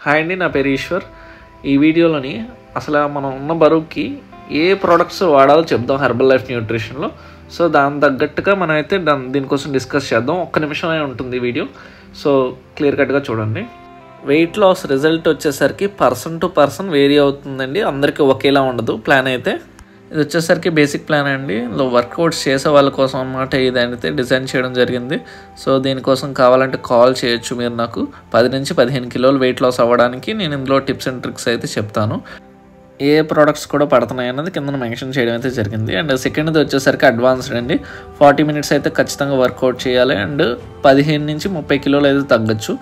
Hi అండి, నా పేరు ఈశ్వర్. ఈ వీడియోలోని అసలు మనం ఉన్న బరువుకి ఏ ప్రోడక్ట్స్ వాడాలో చెప్దాం హెర్బల్ లైఫ్ న్యూట్రిషన్లో. సో దాని తగ్గట్టుగా మనం అయితే దీనికోసం డిస్కస్ చేద్దాం. ఒక్క నిమిషమే ఉంటుంది వీడియో, సో క్లియర్ కట్గా చూడండి. వెయిట్ లాస్ రిజల్ట్ వచ్చేసరికి పర్సన్ టు పర్సన్ వేరీ అవుతుందండి, అందరికీ ఒకేలా ఉండదు ప్లాన్ అయితే. ఇది వచ్చేసరికి బేసిక్ ప్లాన్ అండి. ఇందులో వర్కౌట్స్ చేసే వాళ్ళ కోసం అన్నమాట ఇది అయితే డిజైన్ చేయడం జరిగింది. సో దీనికోసం కావాలంటే కాల్ చేయొచ్చు మీరు నాకు. 10 నుంచి 15 కిలోలు వెయిట్ లాస్ అవ్వడానికి నేను ఇందులో టిప్స్ అండ్ ట్రిక్స్ అయితే చెప్తాను. ఏ ప్రోడక్ట్స్ కూడా పడుతున్నాయి అన్నది కింద మెన్షన్ చేయడం అయితే జరిగింది. అండ్ సెకండ్ది వచ్చేసరికి అడ్వాన్స్డ్ అండి. 40 మినిట్స్ అయితే ఖచ్చితంగా వర్కౌట్ చేయాలి అండ్ 15 నుంచి 30 కిలోలు అయితే తగ్గచ్చు.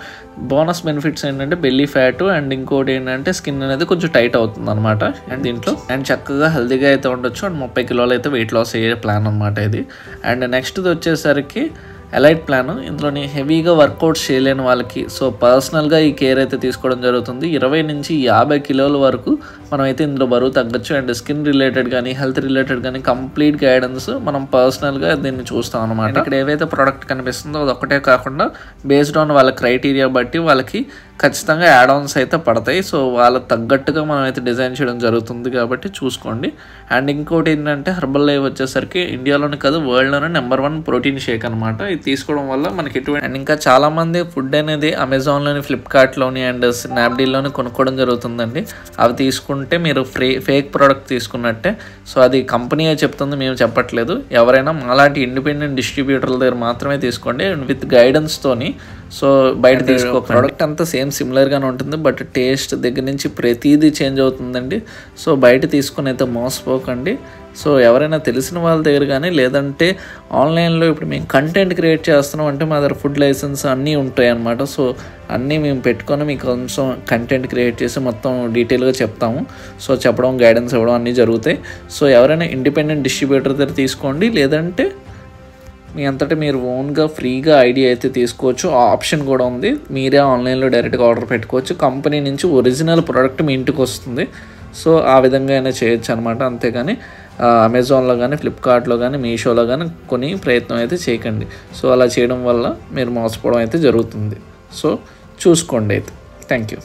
బోనస్ బెనిఫిట్స్ ఏంటంటే బెల్లీ ఫ్యాట్ అండ్ ఇంకోటి ఏంటంటే స్కిన్ అనేది కొంచెం టైట్ అవుతుంది అనమాట అండ్ దీంట్లో. అండ్ చక్కగా హెల్తీగా అయితే ఉండొచ్చు అండ్ 30 కిలోలు అయితే వెయిట్ లాస్ అయ్యే ప్లాన్ అనమాట ఇది. అండ్ నెక్స్ట్ది వచ్చేసరికి ఎలైట్ ప్లాన్. ఇందులోని హెవీగా వర్కౌట్స్ చేయలేని వాళ్ళకి సో పర్సనల్గా ఈ కేర్ అయితే తీసుకోవడం జరుగుతుంది. 20 నుంచి 50 కిలోల వరకు మనం అయితే ఇందులో బరువు తగ్గచ్చు. అండ్ స్కిన్ రిలేటెడ్ కానీ హెల్త్ రిలేటెడ్ కానీ కంప్లీట్ గైడెన్స్ మనం పర్సనల్గా దీన్ని చూస్తాం అనమాట. ఇక్కడ ఏవైతే ప్రోడక్ట్ కనిపిస్తుందో అది ఒకటే కాకుండా బేస్డ్ ఆన్ వాళ్ళ క్రైటీరియా బట్టి వాళ్ళకి ఖచ్చితంగా యాడ్ ఆన్స్ అయితే పడతాయి. సో వాళ్ళకి తగ్గట్టుగా మనం అయితే డిజైన్ చేయడం జరుగుతుంది కాబట్టి చూసుకోండి. అండ్ ఇంకోటి ఏంటంటే హెర్బల్ లైఫ్ వచ్చేసరికి ఇండియాలోనే కాదు వరల్డ్లోనే నెంబర్ 1 ప్రోటీన్ షేక్ అనమాట. ఇది తీసుకోవడం వల్ల మనకి ఎటువంటి అండ్ ఇంకా చాలామంది ఫుడ్ అనేది అమెజాన్లోని, ఫ్లిప్కార్ట్లోని అండ్ స్నాప్డీల్లోని కొనుక్కోవడం జరుగుతుందండి. అవి తీసుకుంటే మీరు ఫేక్ ప్రోడక్ట్ తీసుకున్నట్టే. సో అది కంపెనీ చెప్తుంది, మేము చెప్పట్లేదు. ఎవరైనా మాలాంటి ఇండిపెండెంట్ డిస్ట్రిబ్యూటర్ల దగ్గర మాత్రమే తీసుకోండి విత్ గైడెన్స్తోని. సో బయట తీసుకో ప్రోడక్ట్ అంతా సేమ్ సిమిలర్గానే ఉంటుంది, బట్ టేస్ట్ దగ్గర నుంచి ప్రతిదీ చేంజ్ అవుతుందండి. సో బయట తీసుకుని అయితే మోసపోకండి. సో ఎవరైనా తెలిసిన వాళ్ళ దగ్గర కానీ లేదంటే ఆన్లైన్లో ఇప్పుడు మేము కంటెంట్ క్రియేట్ చేస్తున్నాం అంటే మా దగ్గర ఫుడ్ లైసెన్స్ అన్నీ ఉంటాయి అన్నమాట. సో అన్నీ మేము పెట్టుకొని మీకు కొంచెం కంటెంట్ క్రియేట్ చేసి మొత్తం డీటెయిల్గా చెప్తాము. సో చెప్పడం, గైడెన్స్ ఇవ్వడం అన్నీ జరుగుతాయి. సో ఎవరైనా ఇండిపెండెంట్ డిస్ట్రిబ్యూటర్ దగ్గర తీసుకోండి, లేదంటే మీ అంతటా మీరు ఓన్గా ఫ్రీగా ఐడియా అయితే తీసుకోవచ్చు. ఆ ఆప్షన్ కూడా ఉంది. మీరే ఆన్లైన్లో డైరెక్ట్గా ఆర్డర్ పెట్టుకోవచ్చు. కంపెనీ నుంచి ఒరిజినల్ ప్రోడక్ట్ మీ ఇంటికి వస్తుంది. సో ఆ విధంగా అయినా చేయొచ్చు అనమాట. అంతేగాని అమెజాన్లో కానీ, ఫ్లిప్కార్ట్లో కానీ, మీషోలో కానీ కొని ప్రయత్నం అయితే చేయకండి. సో అలా చేయడం వల్ల మీరు మోసపోవడం అయితే జరుగుతుంది. సో చూసుకోండి అయితే. Thank you.